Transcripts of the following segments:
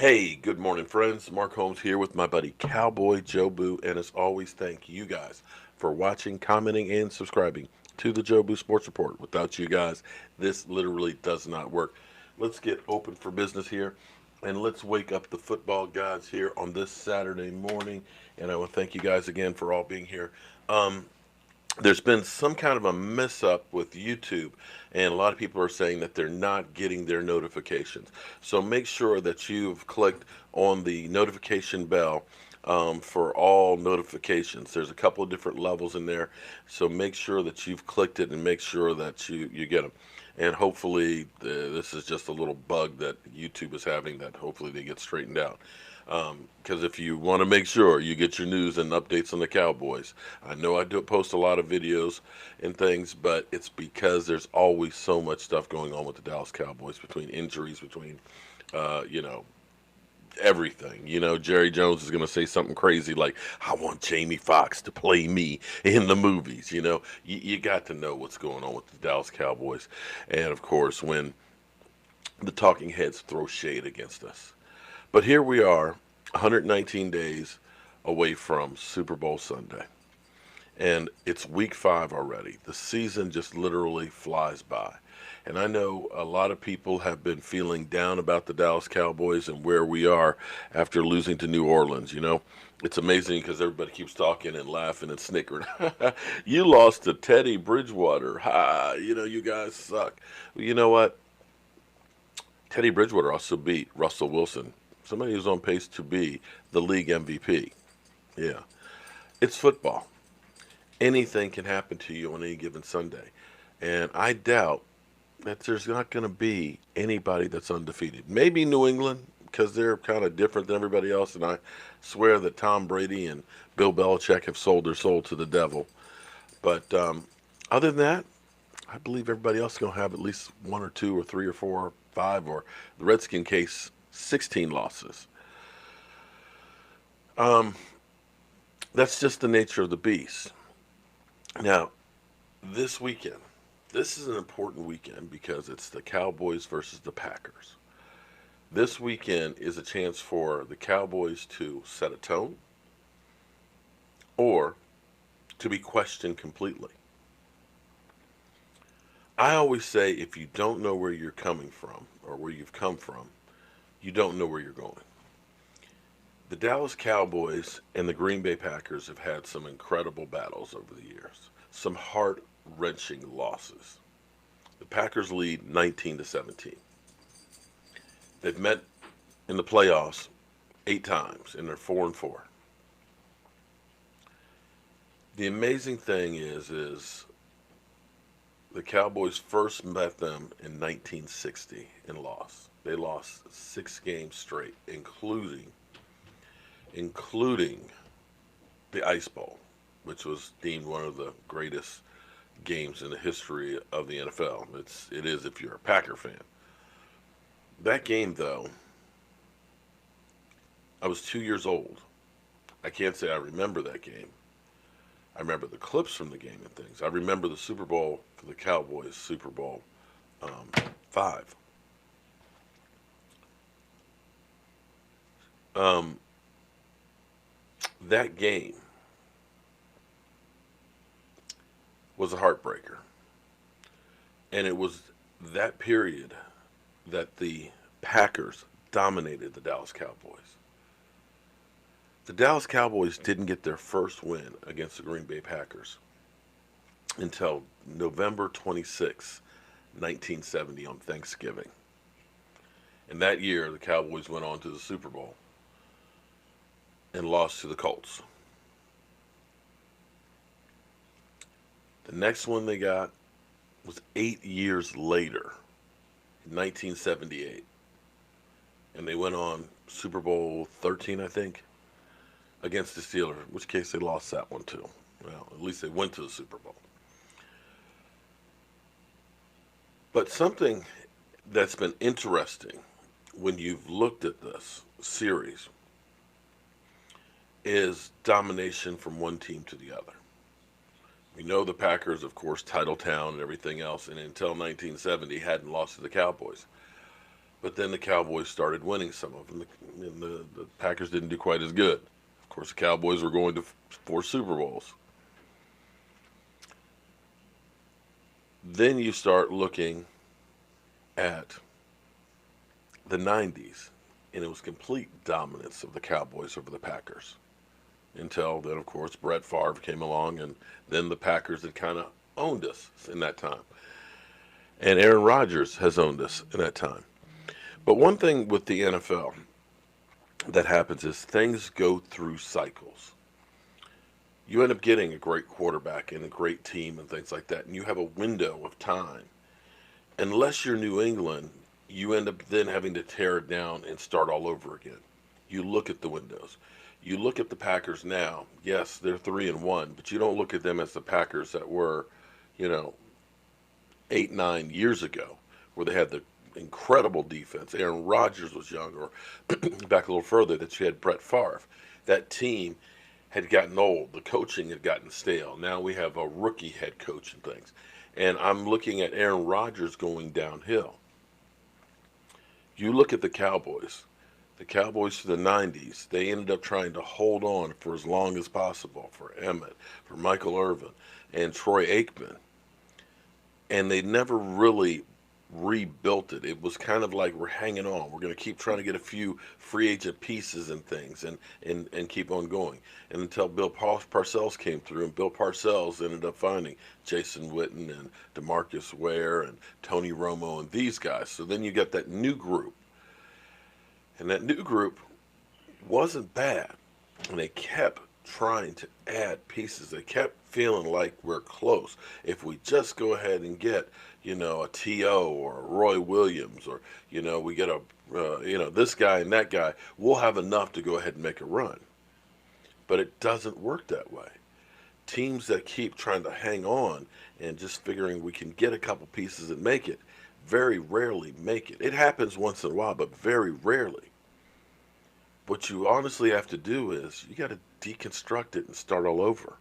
Hey, good morning, friends. Mark Holmes here with my buddy Cowboy Joe Boo, and as always, thank you guys for watching, commenting, and subscribing to the Joe Boo Sports Report. Without you guys, this literally does not work. Let's get open for business here, and let's wake up the football gods here on this Saturday morning. And I want to thank you guys again for all being here. Um, there's been some kind of a mess up with YouTube, and a lot of people are saying that they're not getting their notifications. So make sure that you've clicked on the notification bell for all notifications. There's a couple of different levels in there, so make sure that you've clicked it and make sure that you get them. And hopefully, this is just a little bug that YouTube is having that hopefully they get straightened out. Because if you want to make sure you get your news and updates on the Cowboys, I know I do post a lot of videos and things, but it's because there's always so much stuff going on with the Dallas Cowboys between injuries, between, uh, you know, everything. Jerry Jones is going to say something crazy like, I want Jamie Foxx to play me in the movies. You got to know what's going on with the Dallas Cowboys. And of course, when the talking heads throw shade against us. But here we are, 119 days away from Super Bowl Sunday. And it's week 5 already. The season just literally flies by. And I know a lot of people have been feeling down about the Dallas Cowboys and where we are after losing to New Orleans. It's amazing because everybody keeps talking and laughing and snickering. You lost to Teddy Bridgewater. Ha, you guys suck. Well, you know what? Teddy Bridgewater also beat Russell Wilson, somebody who's on pace to be the league MVP. Yeah, it's football. Anything can happen to you on any given Sunday. And I doubt that there's not going to be anybody that's undefeated. Maybe New England, because they're kind of different than everybody else. And I swear that Tom Brady and Bill Belichick have sold their soul to the devil. But other than that, I believe everybody else is going to have at least one or two or three or four or five, or the Redskin case, 16 losses. Um, that's just the nature of the beast. Now, this weekend, this is an important weekend because it's the Cowboys versus the Packers. This weekend is a chance for the Cowboys to set a tone or to be questioned completely. I always say if you don't know where you're coming from or where you've come from, you don't know where you're going. The Dallas Cowboys and the Green Bay Packers have had some incredible battles over the years, some heart wrenching losses. The Packers lead 19 to 17. They've met in the playoffs 8 times and they're 4-4. The amazing thing is the Cowboys first met them in 1960 and lost. They lost 6 games straight, including the Ice Bowl, which was deemed one of the greatest games in the history of the NFL. It is if you're a Packer fan. That game, though, I was 2 years old. I can't say I remember that game. I remember the clips from the game and things. I remember the Super Bowl for the Cowboys, Super Bowl 5. Um, that game was a heartbreaker. And it was that period that the Packers dominated the Dallas Cowboys. The Dallas Cowboys didn't get their first win against the Green Bay Packers until November 26, 1970, on Thanksgiving. And that year, the Cowboys went on to the Super Bowl and lost to the Colts. The next one they got was 8 years later, in 1978. And they went on Super Bowl 13, I think, against the Steelers, in which case they lost that one too. Well, at least they went to the Super Bowl. But something that's been interesting when you've looked at this series is domination from one team to the other. We know the Packers, of course, title town and everything else, and until 1970 hadn't lost to the Cowboys. But then the Cowboys started winning some of them, and the Packers didn't do quite as good. Of course, the Cowboys were going to 4 Super Bowls. Then you start looking at the 90s, and it was complete dominance of the Cowboys over the Packers. Until then, of course, Brett Favre came along, and then the Packers had kind of owned us in that time. And Aaron Rodgers has owned us in that time. But one thing with the NFL that happens is things go through cycles. You end up getting a great quarterback and a great team and things like that, and you have a window of time. Unless you're New England, you end up then having to tear it down and start all over again. You look at the windows. You look at the Packers now. Yes, they're 3-1, but you don't look at them as the Packers that were, you know, 8, 9 years ago, where they had the incredible defense. Aaron Rodgers was young, or back a little further, that you had Brett Favre. That team had gotten old. The coaching had gotten stale. Now we have a rookie head coach and things. And I'm looking at Aaron Rodgers going downhill. You look at the Cowboys. The Cowboys for the 90s, they ended up trying to hold on for as long as possible for Emmett, for Michael Irvin, and Troy Aikman. And they never really rebuilt it. It was kind of like, we're hanging on. We're going to keep trying to get a few free agent pieces and things, and keep on going. And until Bill Parcells came through, and Bill Parcells ended up finding Jason Witten and DeMarcus Ware and Tony Romo and these guys. So then you got that new group. And that new group wasn't bad. And they kept trying to add pieces. They kept feeling like we're close. If we just go ahead and get, a T.O. or a Roy Williams, or, we get this guy and that guy, we'll have enough to go ahead and make a run. But it doesn't work that way. Teams that keep trying to hang on and just figuring we can get a couple pieces and make it, very rarely make it. It happens once in a while, but very rarely. What you honestly have to do is you got to deconstruct it and start all over.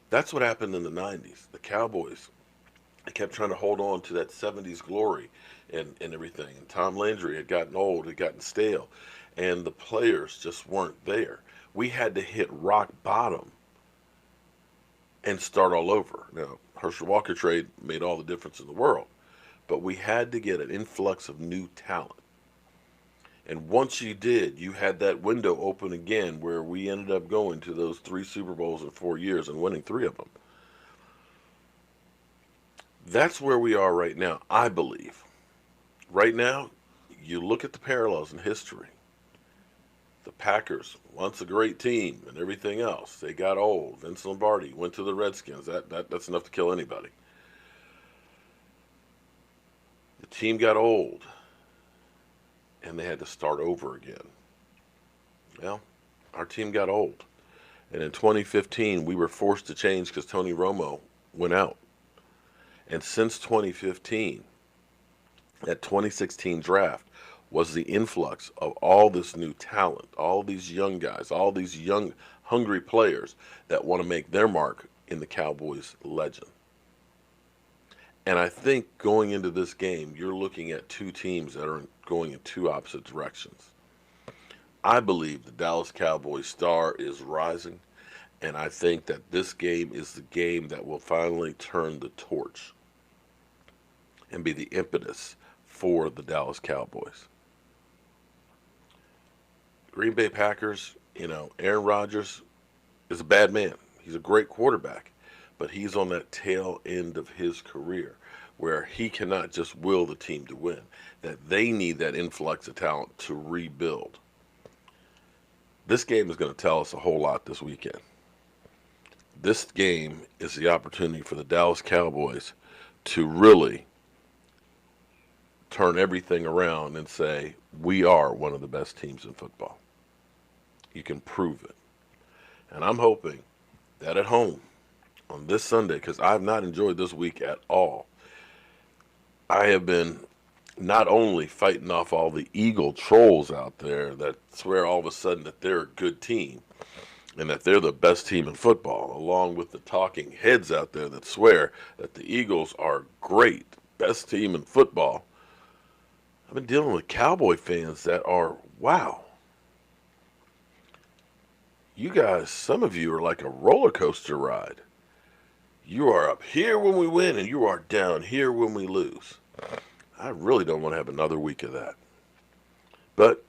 That's what happened in the 90s. The Cowboys, they kept trying to hold on to that 70s glory and everything. And Tom Landry had gotten old, had gotten stale, and the players just weren't there. We had to hit rock bottom and start all over. Now, Herschel Walker trade made all the difference in the world, but we had to get an influx of new talent. And once you did, you had that window open again, where we ended up going to those 3 Super Bowls in 4 years and winning 3 of them. That's where we are right now, I believe. Right now, you look at the parallels in history. The Packers, once a great team and everything else, they got old. Vince Lombardi went to the Redskins. That's enough to kill anybody. The team got old, and they had to start over again. Well, our team got old. And in 2015, we were forced to change because Tony Romo went out. And since 2015, that 2016 draft was the influx of all this new talent, all these young guys, all these young, hungry players that want to make their mark in the Cowboys legend. And I think going into this game, you're looking at 2 teams that are going in 2 opposite directions. I believe the Dallas Cowboys star is rising, and I think that this game is the game that will finally turn the torch and be the impetus for the Dallas Cowboys. Green Bay Packers, Aaron Rodgers is a bad man. He's a great quarterback, but he's on that tail end of his career where he cannot just will the team to win, that they need that influx of talent to rebuild. This game is going to tell us a whole lot this weekend. This game is the opportunity for the Dallas Cowboys to really turn everything around and say, we are one of the best teams in football. You can prove it. And I'm hoping that at home on this Sunday, because I've not enjoyed this week at all, I have been not only fighting off all the Eagle trolls out there that swear all of a sudden that they're a good team and that they're the best team in football, along with the talking heads out there that swear that the Eagles are great, best team in football. I've been dealing with Cowboy fans that are, wow, you guys, some of you are like a roller coaster ride. You are up here when we win, and you are down here when we lose. I really don't want to have another week of that. But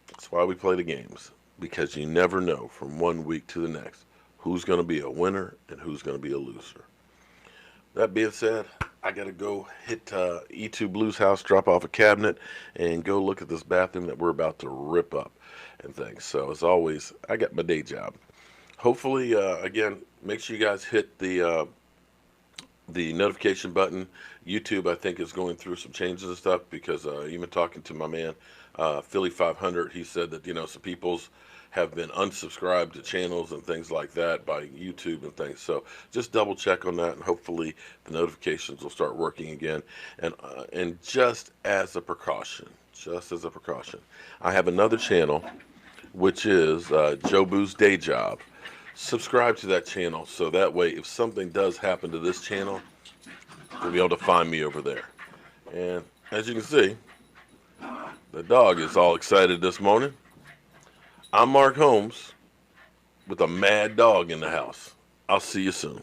that's why we play the games, because you never know from one week to the next who's going to be a winner and who's going to be a loser. That being said, I got to go hit E2 Blue's house, drop off a cabinet, and go look at this bathroom that we're about to rip up and things. So, as always, I got my day job. Hopefully, again, make sure you guys hit the notification button. YouTube, I think, is going through some changes and stuff because even talking to my man, Philly 500, he said that, some people's have been unsubscribed to channels and things like that by YouTube and things. So just double check on that, and hopefully the notifications will start working again. And just as a precaution, I have another channel, which is Joe Boo's Day Job. Subscribe to that channel so that way if something does happen to this channel, you'll be able to find me over there. And as you can see, the dog is all excited this morning. I'm Mark Holmes with a mad dog in the house. I'll see you soon.